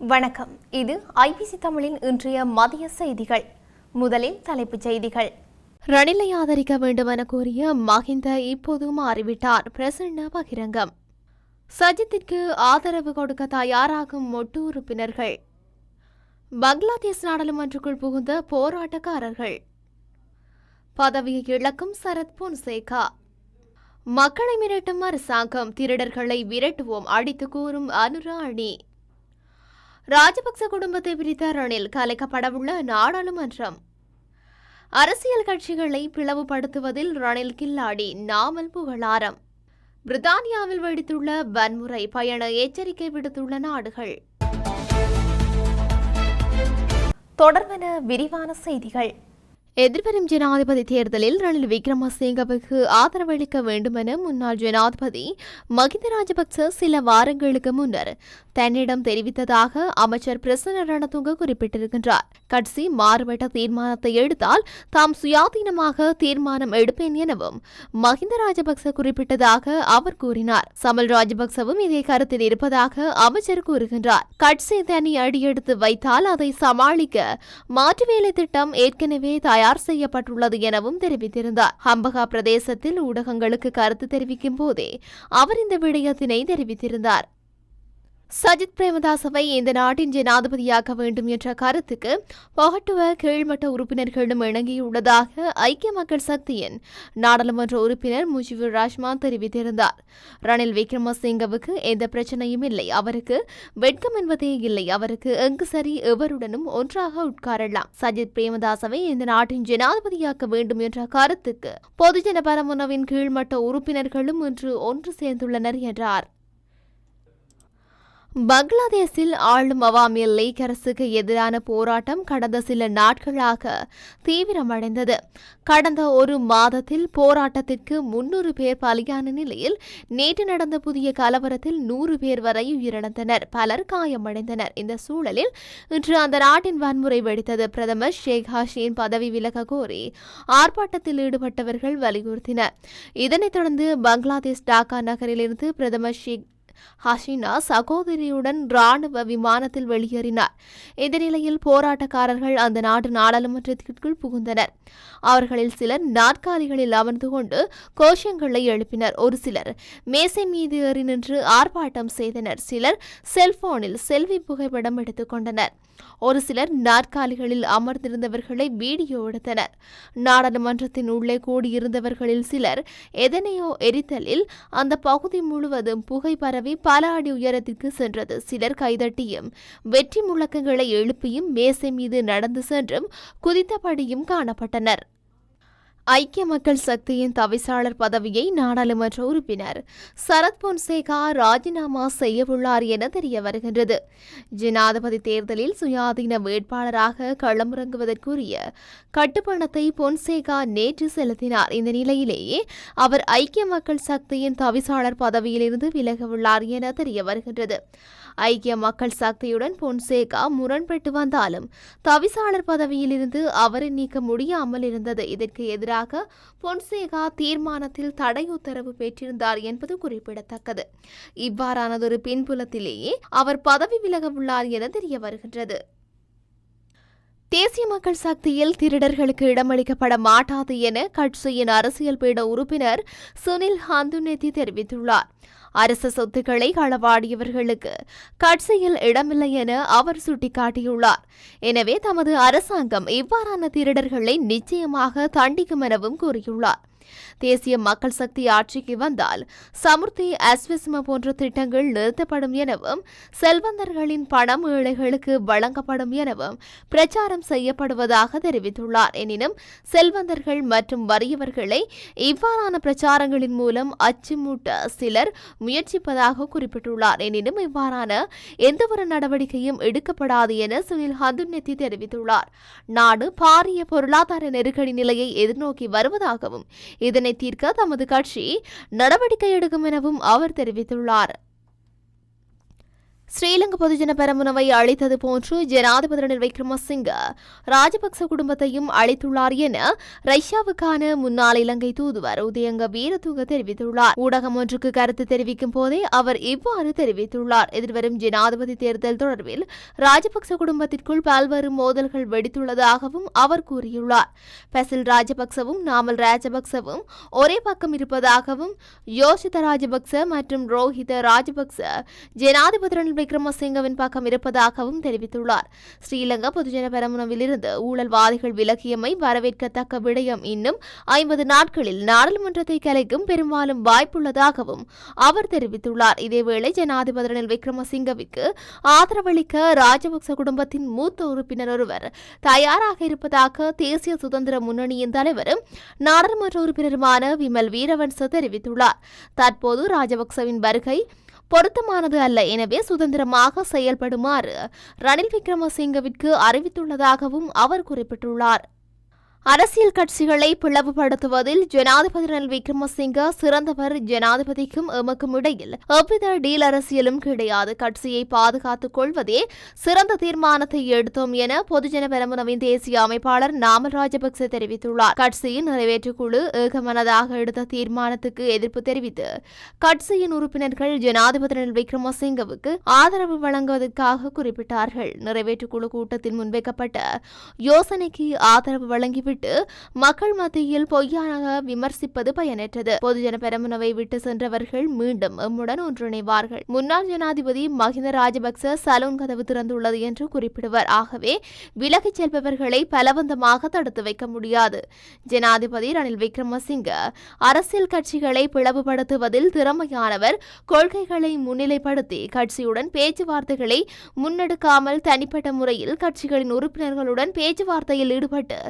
வணக்கம். இது ஐபிசி தமிழின் இன்றைய மதிய செய்திகள். முதலில் தலைப்புச் செய்திகள். ரணிலை ஆதரிக்க வேண்டுமென கூறிய மஹிந்த இப்போது மாறிவிட்டார். பிரசன்ன பகிரங்கம். சஜித்திற்கு ஆதரவு கொடுக்க தயாராகும் மொட்டு உறுப்பினர்கள். பங்களாதேஷ் நாடாளுமன்றக்குள் புகுந்த போராட்டக்காரர்கள். பதவியை இழக்கும் சரத் பொன்சேகா. மக்களை மிரட்டும் அரசாங்கம். திருடர்களை விரட்டுவோம் அடித்து கூறும் அனுரா அணி. ராஜபக்ச குடும்பத்தை பிரித்த ரணில் கலைக்கப்படவுள்ள நாடாளுமன்றம். அரசியல் கட்சிகளை பிளவுபடுத்துவதில் ரணில் கில்லாடி. நாமல் புகழாரம். பிரித்தானியாவில் வெடித்துள்ள வன்முறை. பயண எச்சரிக்கை விடுத்துள்ள நாடுகள். தொடர்பான விரிவான செய்திகள். எதிர்வரும் ஜனாதிபதி தேர்தலில் ரணில் விக்ரமசிங்கவுக்கு ஆதரவளிக்க வேண்டுமென முன்னாள் ஜனாதிபதி மஹிந்த ராஜபக்ச சில வாரங்களுக்கு முன்னர் தன்னிடம் தெரிவித்ததாக அமைச்சர் பிரசன்ன ரணதுங்க குறிப்பிட்டிருக்கின்றார். கட்சி மாறுபட்ட தீர்மானத்தை எடுத்தால் தாம் சுயாதீனமாக தீர்மானம் எடுப்பேன் எனவும் மஹிந்த ராஜபக்ச குறிப்பிட்டதாக அவர் கூறினார். சமல் ராஜபக்சவும் இதே கருத்தில் இருப்பதாக அமைச்சர் கூறுகின்றார். கட்சி தனி அடியெடுத்து வைத்தால் அதை சமாளிக்க மாற்று வேலை திட்டம் ஏற்கனவே தயார் செய்யப்பட்டுள்ளது எனவும் தெரிவித்திருந்தார். ஹம்பகா பிரதேசத்தில் ஊடகங்களுக்கு கருத்து தெரிவிக்கும் போதே அவர் இந்த விடயத்தினை தெரிவித்திருந்தார். சஜித் பிரேமதாசவை இந்த நாட்டின் ஜனாதிபதியாக்க வேண்டும் என்ற கருத்துக்கு பொகட்டுவ கீழ்மட்ட உறுப்பினர்களும் இணங்கியுள்ளதாக ஐக்கிய மக்கள் சக்தியின் நாடாளுமன்ற உறுப்பினர் முஜிபுர் ரஹ்மான் தெரிவித்திருந்தார். ரணில் விக்ரமசிங்கவுக்கு எந்த பிரச்சனையும் இல்லை, அவருக்கு வெட்கம் என்பதே இல்லை, அவருக்கு எங்கு சரி எவருடனும் ஒன்றாக உட்காரலாம். சஜித் பிரேமதாசவை இந்த நாட்டின் ஜனாதிபதியாக்க வேண்டும் என்ற கருத்துக்கு பொதுஜன பரமுனவின் கீழ்மட்ட உறுப்பினர்களும் இன்று ஒன்று சேர்ந்துள்ளனர் என்றார். பங்களாதேஷில் ஆளும் அவாமி லீக் அரசுக்கு எதிரான போராட்டம் கடந்த சில நாட்களாக தீவிரமடைந்தது. கடந்த ஒரு மாதத்தில் போராட்டத்திற்கு 300 பேர் பலியான நிலையில் நேற்று நடந்த புதிய கலவரத்தில் 100 பேர் வரை உயிரிழந்தனர், பலர் காயமடைந்தனர். இந்த சூழலில் இன்று அந்த நாட்டின் வன்முறை வெடித்தது. பிரதமர் ஷேக் ஹசீனா பதவி விலக கோரி ஆர்ப்பாட்டத்தில் ஈடுபட்டவர்கள் வலியுறுத்தினர். இதனைத் தொடர்ந்து பங்களாதேஷ் டாக்கா நகரிலிருந்து பிரதமர் ஷேக் ஹசீனா சகோதரியுடன் ராணுவ விமானத்தில் வெளியேறினார். இந்த நிலையில் போராட்டக்காரர்கள் அந்த நாட்டு நாடாளுமன்றத்திற்குள் புகுந்தனர். அவர்களில் சிலர் நாற்காலிகளில் அமர்ந்து கொண்டு கோஷங்களை எழுப்பினர். ஒரு சிலர் மேசை மீது ஏறி நின்று ஆர்ப்பாட்டம் செய்தனர். சிலர் செல்போனில் செல்வி புகைப்படம் எடுத்துக் கொண்டனர். ஒரு சிலர் நாற்காலிகளில் அமர்ந்திருந்தவர்களை வீடியோ எடுத்தனர். நாடாளுமன்றத்தின் உள்ளே கூடியிருந்தவர்களில் சிலர் எதனையோ எரித்தலில் அந்த பகுதி முழுவதும் புகை பரவி பல அடி உயரத்திற்கு சென்றது. சிலர் கைதட்டியும் வெற்றி முழக்கங்களை எழுப்பியும் மேசை மீது நடந்து சென்றும் குதித்தபடியும் காணப்பட்டனர். ஐக்கிய மக்கள் சக்தியின் தவிசாளர் பதவியை நாடாளுமன்ற உறுப்பினர் சரத் பொன்சேகா ராஜினாமா செய்யவுள்ளார் என தெரிய வருகின்றது. ஜனாதிபதி தேர்தலில் சுயாதீன வேட்பாளராக களமிறங்குவதற்குரிய கட்டுப்பணத்தை பொன்சேகா நேற்று செலுத்தினார். இந்த நிலையிலேயே அவர் ஐக்கிய மக்கள் சக்தியின் தவிசாளர் பதவியிலிருந்து விலகவுள்ளார் என தெரிய வருகின்றது. ஐக்கிய மக்கள் சக்தியுடன் பொன்சேகா முரண்பட்டு வந்தாலும் தவிசாளர் பதவியிலிருந்து அவரை நீக்க முடியாமல் இருந்தது. இதற்கு எதிராக பொன்சேகா தீர்மானத்தில் தடை உத்தரவு பெற்றிருந்தார் என்பது குறிப்பிடத்தக்கது. இவ்வாறானதொரு பின்புலத்திலேயே அவர் பதவி விலகவுள்ளார் என தெரிய வருகின்றது. தேசிய மக்கள் சக்தியில் திருடர்களுக்கு இடமளிக்கப்பட மாட்டாது என கட்சியின் அரசியல் பீட உறுப்பினர் சுனில் ஹந்துனெத்தி தெரிவித்துள்ளார். அரசு சொத்துக்களை களவாடியவர்களுக்கு கட்சியில் இடமில்லை என அவர் சுட்டிக்காட்டியுள்ளார். எனவே தமது அரசாங்கம் இவ்வாறான திருடர்களை நிச்சயமாக தண்டிக்கும் எனவும் கூறியுள்ளார். தேசிய மக்கள் சக்தி ஆட்சிக்கு வந்தால் சமுர்த்தி அஸ்விஸ்ம போன்ற திட்டங்கள் நிறுத்தப்படும் எனவும் செல்வந்தர்களின் பணம் ஏழைகளுக்கு வழங்கப்படும் எனவும் பிரச்சாரம் செய்யப்படுவதாக தெரிவித்துள்ளார். எனினும் செல்வந்தர்கள் மற்றும் வறியவர்களை இவ்வாறான பிரச்சாரங்களின் மூலம் அச்சுமூட்ட சிலர் முயற்சிப்பதாக குறிப்பிட்டுள்ளார். எனினும் இவ்வாறான எந்தவொரு நடவடிக்கையும் எடுக்கப்படாது என சுனில் ஹந்துனெத்தி தெரிவித்துள்ளார். நாடு பாரிய பொருளாதார நெருக்கடி நிலையை எதிர்நோக்கி வருவதாகவும் இதனை தீர்க்க தமது கட்சி நடவடிக்கை எடுக்கும் எனவும் அவர் தெரிவித்துள்ளார். ஸ்ரீலங்கா பொதுஜன பெரமுனவை அளித்தது போன்று ஜனாதிபதி ரணில் விக்ரமசிங்க ராஜபக்ச குடும்பத்தையும் அளித்துள்ளார் என ரஷ்யாவுக்கான முன்னாள் இலங்கை தூதுவர் உதயங்க வீரதுங்க தெரிவித்துள்ளார். ஊடகம் ஒன்றுக்கு கருத்து தெரிவிக்கும் போதே அவர் இவ்வாறு தெரிவித்துள்ளார். எதிர்வரும் ஜனாதிபதி தேர்தல் தொடர்பில் ராஜபக்ச குடும்பத்திற்குள் பல்வேறு மோதல்கள் வெடித்துள்ளதாகவும் அவர் கூறியுள்ளார். பசில் ராஜபக்சவும் நாமல் ராஜபக்சவும் ஒரே பக்கம் இருப்பதாகவும் யோஷித ராஜபக்ச மற்றும் ரோஹித ராஜபக்ச ஜனாதிபதி ரணில் விக்ரமசிங்கவின் பக்கம் இருப்பதாகவும் தெரிவித்துள்ளார். ஸ்ரீலங்கா பொதுஜன பெரமுனவிலிருந்து ஊழல்வாதிகள் விலகியமை வரவேற்கத்தக்க விடயம். இன்னும் 50 நாட்களில் நாடாளுமன்றத்தை கலைக்கும் பெரும்பாலும் வாய்ப்புள்ளதாகவும் அவர் தெரிவித்துள்ளார். இதேவேளை ஜனாதிபதி ரணில் விக்ரமசிங்கவிற்கு ஆதரவளிக்க ராஜபக்ச குடும்பத்தின் மூத்த உறுப்பினர் ஒருவர் தயாராக இருப்பதாக தேசிய சுதந்திர முன்னணியின் தலைவரும் நாடாளுமன்ற உறுப்பினருமான விமல் வீரவன்ச தெரிவித்துள்ளார். தற்போது ராஜபக்சவின் வருகை பொருத்தமானது அல்ல, எனவே சுதந்திரமாக செயல்படுமாறு ரணில் விக்ரமசிங்கவிற்கு அறிவித்துள்ளதாகவும் அவர் குறிப்பிட்டுள்ளார். அரசியல் கட்சிகளை பிளவுபடுத்துவதில் ஜனாதிபதி ரணில் விக்ரமசிங்க சிறந்தவர். ஜனாதிபதிக்கும் எமக்கும் இடையில் எவ்வித டீல் அரசியலும் கிடையாது. கட்சியை பாதுகாத்துக் கொள்வதே சிறந்த தீர்மானத்தை எடுத்தோம் என பொதுஜன பெரமுனவின் தேசிய அமைப்பாளர் நாமல் ராஜபக்ச தெரிவித்துள்ளார். கட்சியின் நிறைவேற்றுக்குழு ஏகமனதாக எடுத்த தீர்மானத்துக்கு எதிர்ப்பு தெரிவித்து கட்சியின் உறுப்பினர்கள் ஜனாதிபதி ரணில் விக்ரமசிங்கவுக்கு ஆதரவு வழங்குவதற்காக குறிப்பிட்டார்கள். நிறைவேற்றுக்குழு கூட்டத்தில் முன்வைக்கப்பட்ட யோசனைக்கு ஆதரவு வழங்கி மக்கள் மத்தியில் பொய்யாக விமர்சிப்பது பயனற்றது. பொதுஜன பெரமுனவை விட்டு சென்றவர்கள் மீண்டும் எம்முடன் ஒன்றிணைவார்கள். முன்னாள் ஜனாதிபதி மஹிந்த ராஜபக்ச சலூன் கதவு திறந்துள்ளது என்று குறிப்பிடுவர். ஆகவே விலகிச் செல்பவர்களை பலவந்தமாக தடுத்து வைக்க முடியாது. ஜனாதிபதி ரணில் விக்ரமசிங்க அரசியல் கட்சிகளை பிளவுபடுத்துவதில் திறமையானவர். கொள்கைகளை முன்னிலைப்படுத்தி கட்சியுடன் பேச்சுவார்த்தைகளை முன்னெடுக்காமல் தனிப்பட்ட முறையில் கட்சிகளின் உறுப்பினர்களுடன் பேச்சுவார்த்தையில் ஈடுபட்டு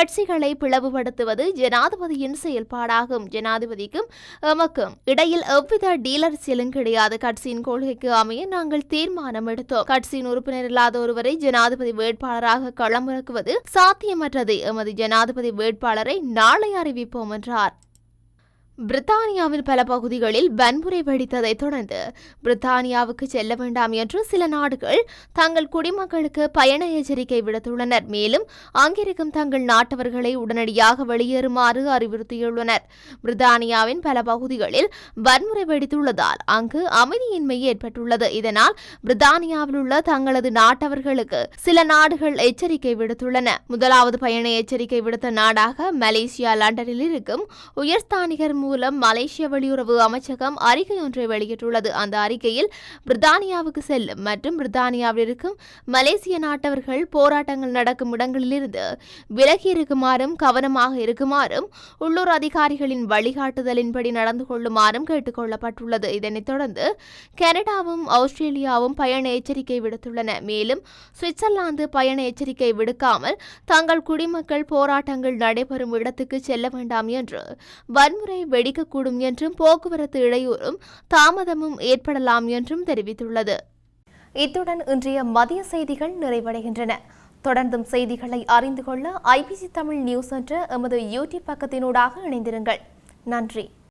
கட்சிகளை பிளவுபடுத்துவது ஜனாதிபதியின் செயல்பாடாகும். ஜனாதிபதிக்கும் எமக்கும் இடையில் எவ்வித டீல் அரசியலும் கிடையாது. கட்சியின் கொள்கைக்கு அமைய நாங்கள் தீர்மானம் எடுத்தோம். கட்சியின் உறுப்பினர் இல்லாத ஒருவரை ஜனாதிபதி வேட்பாளராக களமிறக்குவது சாத்தியமற்றது. எமது ஜனாதிபதி வேட்பாளரை நாளை அறிவிப்போம் என்றார். பிரித்தானியாவின் பல பகுதிகளில் வன்முறை வெடித்ததைத் தொடர்ந்து பிரித்தானியாவுக்கு செல்ல வேண்டாம் என்று சில நாடுகள் தங்கள் குடிமக்களுக்கு பயண எச்சரிக்கை விடுத்துள்ளனர். மேலும் அங்கிருக்கும் தங்கள் நாட்டவர்களை உடனடியாக வெளியேறுமாறு அறிவுறுத்தியுள்ளனர். பிரித்தானியாவின் பல பகுதிகளில் வன்முறை வெடித்துள்ளதால் அங்கு அமைதியின்மை ஏற்பட்டுள்ளது. இதனால் பிரித்தானியாவில் உள்ள தங்களது நாட்டவர்களுக்கு சில நாடுகள் எச்சரிக்கை விடுத்துள்ளன. முதலாவது பயண எச்சரிக்கை விடுத்த நாடாக மலேசியா லண்டனில் இருக்கும் உயர்ஸ்தானிகர் மூலம் மலேசிய வெளியுறவு அமைச்சகம் அறிக்கை ஒன்றை வெளியிட்டுள்ளது. அந்த அறிக்கையில் பிரித்தானியாவுக்கு செல்லும் மற்றும் பிரித்தானியாவில் இருக்கும் மலேசிய நாட்டவர்கள் போராட்டங்கள் நடக்கும் இடங்களிலிருந்து விலகி இருக்குமாறும் கவனமாக இருக்குமாறும் உள்ளூர் அதிகாரிகளின் வழிகாட்டுதலின்படி நடந்து கொள்ளுமாறும் கேட்டுக் கொள்ளப்பட்டுள்ளது. இதனைத் தொடர்ந்து கனடாவும் ஆஸ்திரேலியாவும் பயண எச்சரிக்கை விடுத்துள்ளன. மேலும் சுவிட்சர்லாந்து பயண எச்சரிக்கை விடுக்காமல் தங்கள் குடிமக்கள் போராட்டங்கள் நடைபெறும் இடத்துக்கு செல்ல வேண்டாம் என்று வன்முறை வெடிக்கக்கூடும் என்றும் போக்குவரத்து இடையூறும் தாமதமும் ஏற்படலாம் என்றும் தெரிவித்துள்ளது. இத்துடன் இன்றைய மதிய செய்திகள் நிறைவடைகின்றன. தொடர்ந்தும் செய்திகளை அறிந்து கொள்ள IBC தமிழ் நியூஸ் என்ற எமது யூடியூப் பக்கத்தினூடாக இணைந்திருங்கள். நன்றி.